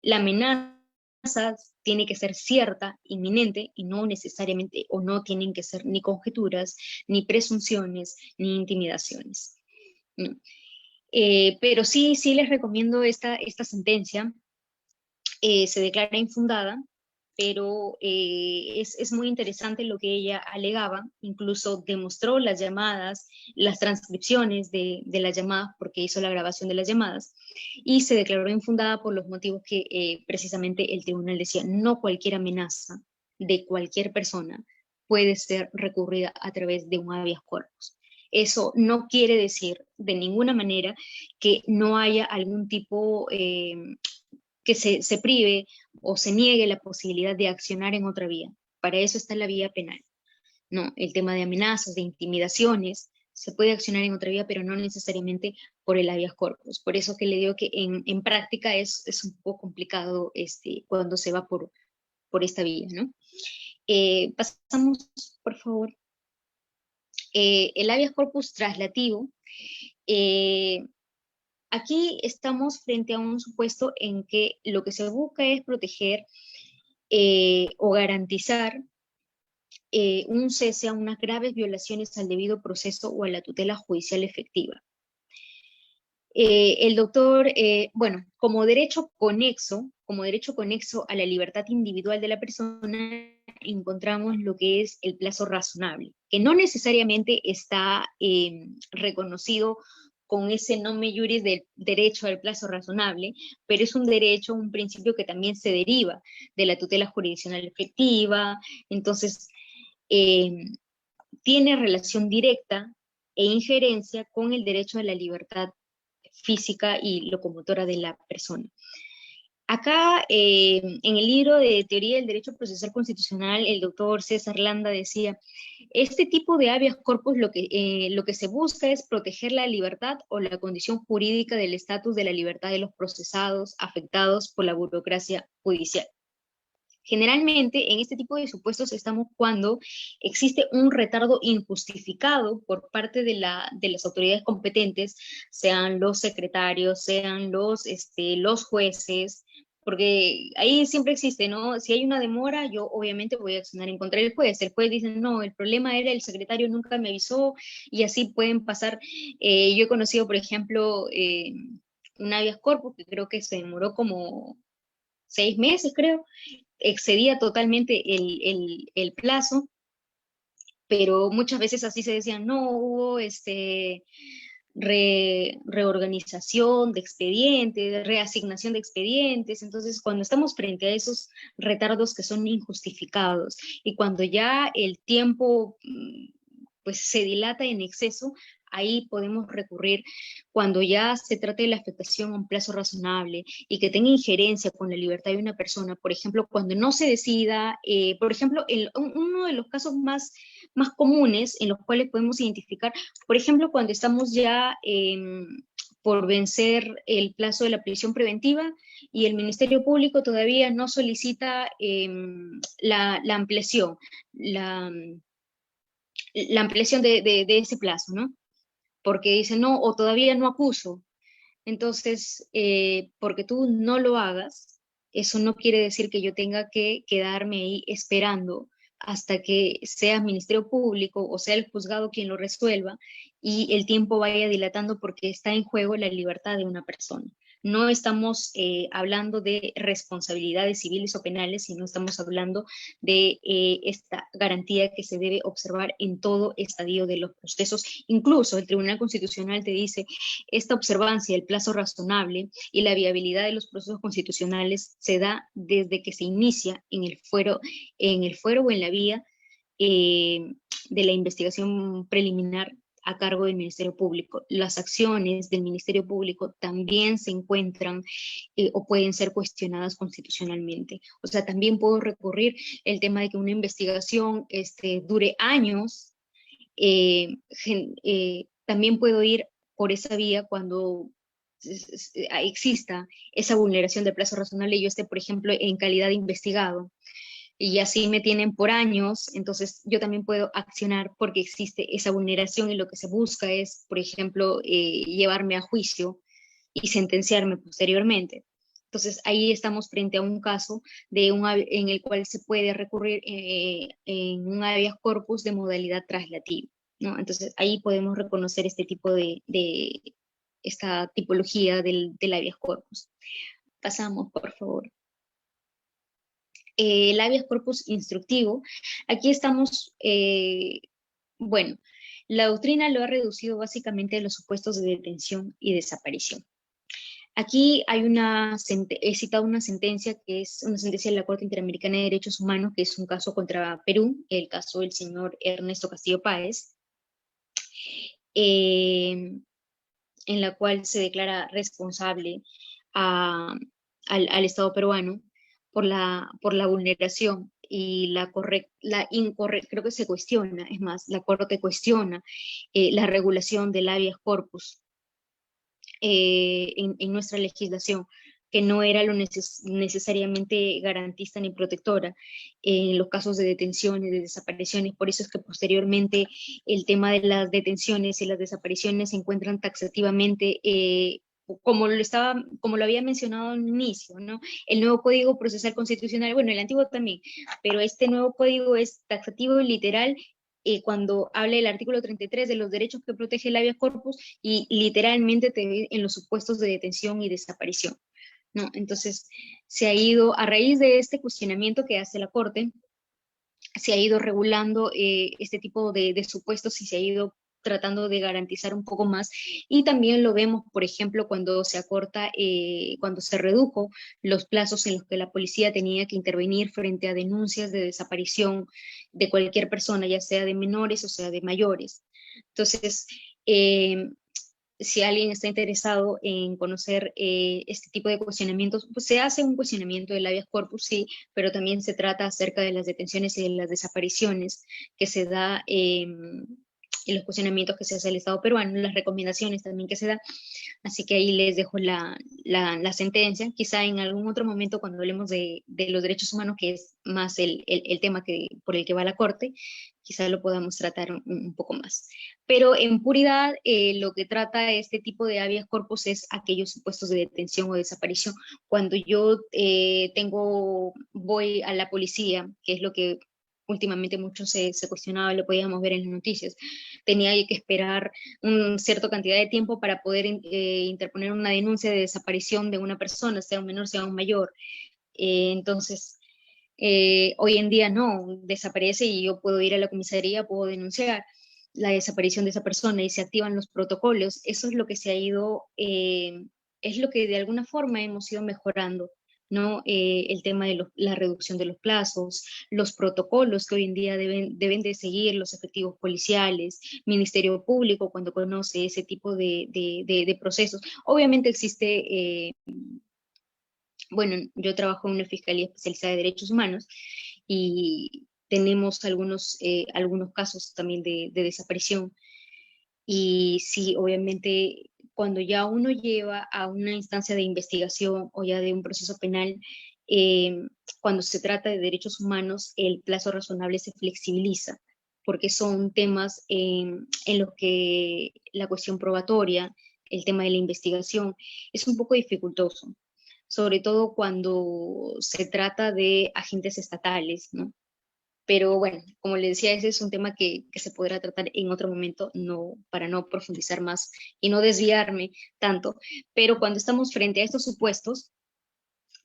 La amenaza tiene que ser cierta, inminente, y no necesariamente, o no tienen que ser ni conjeturas, ni presunciones, ni intimidaciones, ¿no? Pero sí, sí les recomiendo esta sentencia. Se declara infundada, pero es muy interesante lo que ella alegaba, incluso demostró las llamadas, las transcripciones de las llamadas, porque hizo la grabación de las llamadas, y se declaró infundada por los motivos que precisamente el tribunal decía, no cualquier amenaza de cualquier persona puede ser recurrida a través de un habeas corpus. Eso no quiere decir de ninguna manera que no haya algún tipo que se prive o se niegue la posibilidad de accionar en otra vía. Para eso está la vía penal, ¿no? El tema de amenazas, de intimidaciones, se puede accionar en otra vía, pero no necesariamente por el habeas corpus. Por eso que le digo que en práctica es un poco complicado cuando se va por esta vía, ¿no? Pasamos, por favor. El habeas corpus traslativo. Aquí estamos frente a un supuesto en que lo que se busca es proteger o garantizar un cese a unas graves violaciones al debido proceso o a la tutela judicial efectiva. El doctor, bueno, como derecho conexo a la libertad individual de la persona, encontramos lo que es el plazo razonable, que no necesariamente está reconocido con ese nomen juris del derecho al plazo razonable, pero es un derecho, un principio que también se deriva de la tutela jurisdiccional efectiva. Entonces, tiene relación directa e injerencia con el derecho a la libertad física y locomotora de la persona. Acá, en el libro de Teoría del Derecho Procesal Constitucional, el doctor César Landa decía, Este tipo de habeas corpus lo que se busca es proteger la libertad o la condición jurídica del estatus de la libertad de los procesados afectados por la burocracia judicial. Generalmente, en este tipo de supuestos estamos cuando existe un retardo injustificado por parte de las autoridades competentes, sean los secretarios, sean los jueces, porque ahí siempre existe, ¿no? Si hay una demora, yo obviamente voy a accionar en contra del juez. El juez dice, no, el problema era el secretario nunca me avisó, y así pueden pasar. Yo he conocido, por ejemplo, un habeas corpus que creo que se demoró como 6 meses, creo, excedía totalmente el plazo, pero muchas veces así se decían, no, hubo reorganización de expedientes, reasignación de expedientes. Entonces, cuando estamos frente a esos retardos que son injustificados y cuando ya el tiempo pues se dilata en exceso, ahí podemos recurrir cuando ya se trate de la afectación a un plazo razonable y que tenga injerencia con la libertad de una persona. Por ejemplo, cuando no se decida, por ejemplo, uno de los casos más comunes en los cuales podemos identificar, por ejemplo, cuando estamos ya por vencer el plazo de la prisión preventiva y el Ministerio Público todavía no solicita la ampliación, la ampliación de ese plazo, ¿no? Porque dice, no, o todavía no acuso. Entonces, porque tú no lo hagas, eso no quiere decir que yo tenga que quedarme ahí esperando hasta que sea Ministerio Público o sea el juzgado quien lo resuelva y el tiempo vaya dilatando porque está en juego la libertad de una persona. No estamos hablando de responsabilidades civiles o penales, sino estamos hablando de esta garantía que se debe observar en todo estadio de los procesos. Incluso el Tribunal Constitucional te dice, esta observancia del plazo razonable y la viabilidad de los procesos constitucionales se da desde que se inicia en el fuero o en la vía de la investigación preliminar a cargo del Ministerio Público. Las acciones del Ministerio Público también se encuentran o pueden ser cuestionadas constitucionalmente. O sea, también puedo recurrir el tema de que una investigación dure años. También puedo ir por esa vía cuando exista esa vulneración del plazo razonable y yo esté, por ejemplo, en calidad de investigado y así me tienen por años. Entonces yo también puedo accionar porque existe esa vulneración y lo que se busca es, por ejemplo, llevarme a juicio y sentenciarme posteriormente. Entonces ahí estamos frente a un caso en el cual se puede recurrir en un habeas corpus de modalidad traslativa, ¿no? Entonces ahí podemos reconocer este tipo esta tipología del habeas corpus. Pasamos, por favor. El habeas corpus instructivo. Aquí estamos, bueno, la doctrina lo ha reducido básicamente a los supuestos de detención y desaparición. Aquí he citado una sentencia que es una sentencia de la Corte Interamericana de Derechos Humanos, que es un caso contra Perú, el caso del señor Ernesto Castillo Páez, en la cual se declara responsable al Estado peruano por la vulneración y creo que se cuestiona, es más, la Corte cuestiona la regulación del habeas corpus en nuestra legislación, que no era lo necesariamente garantista ni protectora en los casos de detenciones, de desapariciones. Por eso es que posteriormente el tema de las detenciones y las desapariciones se encuentran taxativamente como lo había mencionado al inicio, ¿no? El nuevo Código Procesal Constitucional, bueno, el antiguo también, pero este nuevo código es taxativo y literal cuando habla del artículo 33 de los derechos que protege el habeas corpus y literalmente te ve en los supuestos de detención y desaparición, ¿no? Entonces, se ha ido, a raíz de este cuestionamiento que hace la Corte, se ha ido regulando este tipo de supuestos y se ha ido tratando de garantizar un poco más. Y también lo vemos, por ejemplo, cuando se acorta, cuando se redujo los plazos en los que la policía tenía que intervenir frente a denuncias de desaparición de cualquier persona, ya sea de menores o sea de mayores. Entonces, si alguien está interesado en conocer este tipo de cuestionamientos, pues se hace un cuestionamiento del habeas corpus, sí, pero también se trata acerca de las detenciones y de las desapariciones que se da en los cuestionamientos que se hace al Estado peruano, las recomendaciones también que se da. Así que ahí les dejo la sentencia. Quizá en algún otro momento, cuando hablemos de los derechos humanos, que es más el tema por el que va la Corte, quizá lo podamos tratar un poco más. Pero en puridad, lo que trata este tipo de habeas corpus es aquellos supuestos de detención o desaparición. Cuando yo voy a la policía, que es lo que últimamente mucho se cuestionaba, lo podíamos ver en las noticias, tenía que esperar una cierta cantidad de tiempo para poder interponer una denuncia de desaparición de una persona, sea un menor, sea un mayor. Entonces, hoy en día no, desaparece y yo puedo ir a la comisaría, puedo denunciar la desaparición de esa persona y se activan los protocolos. Eso es lo que se ha ido, es lo que de alguna forma hemos ido mejorando, ¿no? El tema de la reducción de los plazos, los protocolos que hoy en día deben de seguir los efectivos policiales, Ministerio Público cuando conoce ese tipo de procesos. Obviamente existe bueno, yo trabajo en una fiscalía especializada de derechos humanos y tenemos algunos casos también de desaparición. Y sí, obviamente, cuando ya uno lleva a una instancia de investigación o ya de un proceso penal, eh, cuando se trata de derechos humanos, el plazo razonable se flexibiliza, porque son temas en los que la cuestión probatoria, el tema de la investigación, es un poco dificultoso, sobre todo cuando se trata de agentes estatales, ¿no? Pero bueno, como le decía, ese es un tema que se podrá tratar en otro momento, no, para no profundizar más y no desviarme tanto. Pero cuando estamos frente a estos supuestos,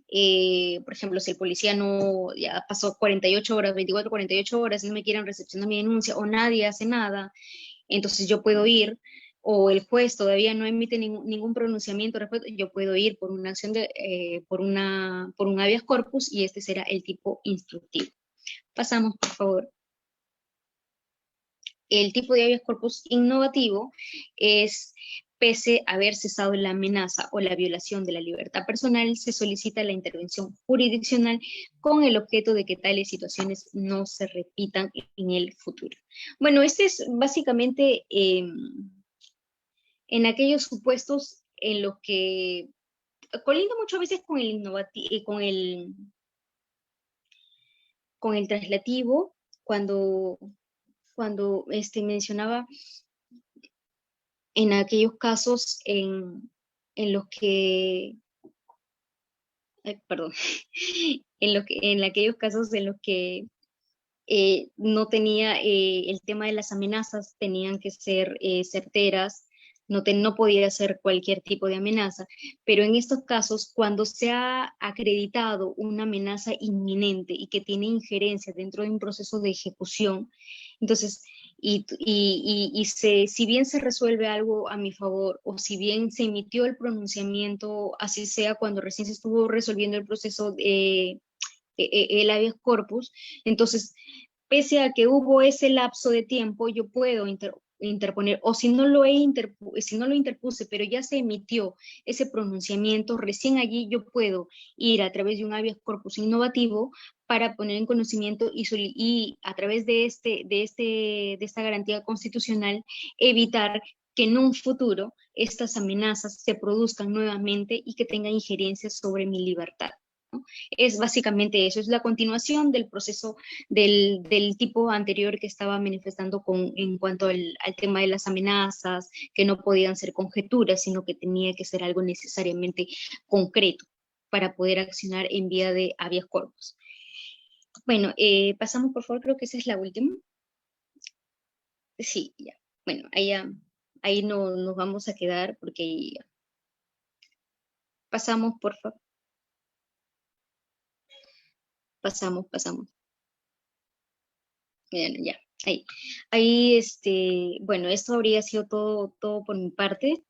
por ejemplo, si el policía no, ya pasó 48 horas, 24, 48 horas, y no me quieren recepcionar mi denuncia o nadie hace nada, entonces yo puedo ir, o el juez todavía no emite ningún pronunciamiento al respecto, yo puedo ir por una acción por un habeas corpus y este será el tipo instructivo. Pasamos, por favor. El tipo de habeas corpus innovativo es, pese a haber cesado la amenaza o la violación de la libertad personal, se solicita la intervención jurisdiccional con el objeto de que tales situaciones no se repitan en el futuro. Bueno, este es básicamente en aquellos supuestos en los que colinda muchas veces con con el traslativo, cuando mencionaba en aquellos casos en los que, perdón, en aquellos casos en los que no tenía el tema de las amenazas, tenían que ser certeras, no podía ser cualquier tipo de amenaza, pero en estos casos, cuando se ha acreditado una amenaza inminente y que tiene injerencia dentro de un proceso de ejecución, entonces, si bien se resuelve algo a mi favor, o si bien se emitió el pronunciamiento, así sea cuando recién se estuvo resolviendo el proceso de el habeas corpus, entonces pese a que hubo ese lapso de tiempo, yo puedo interponer, o si no lo interpuse, pero ya se emitió ese pronunciamiento, recién allí yo puedo ir a través de un habeas corpus innovativo para poner en conocimiento y a través de esta garantía constitucional evitar que en un futuro estas amenazas se produzcan nuevamente y que tengan injerencia sobre mi libertad, ¿no? Es básicamente eso, es la continuación del proceso del tipo anterior que estaba manifestando en cuanto al tema de las amenazas, que no podían ser conjeturas, sino que tenía que ser algo necesariamente concreto para poder accionar en vía de habeas corpus. Bueno, pasamos por favor, creo que esa es la última. Sí, ya. Bueno, ahí no nos vamos a quedar porque ya. Pasamos, por favor. Pasamos. Ya, ahí. Ahí, bueno, esto habría sido todo por mi parte.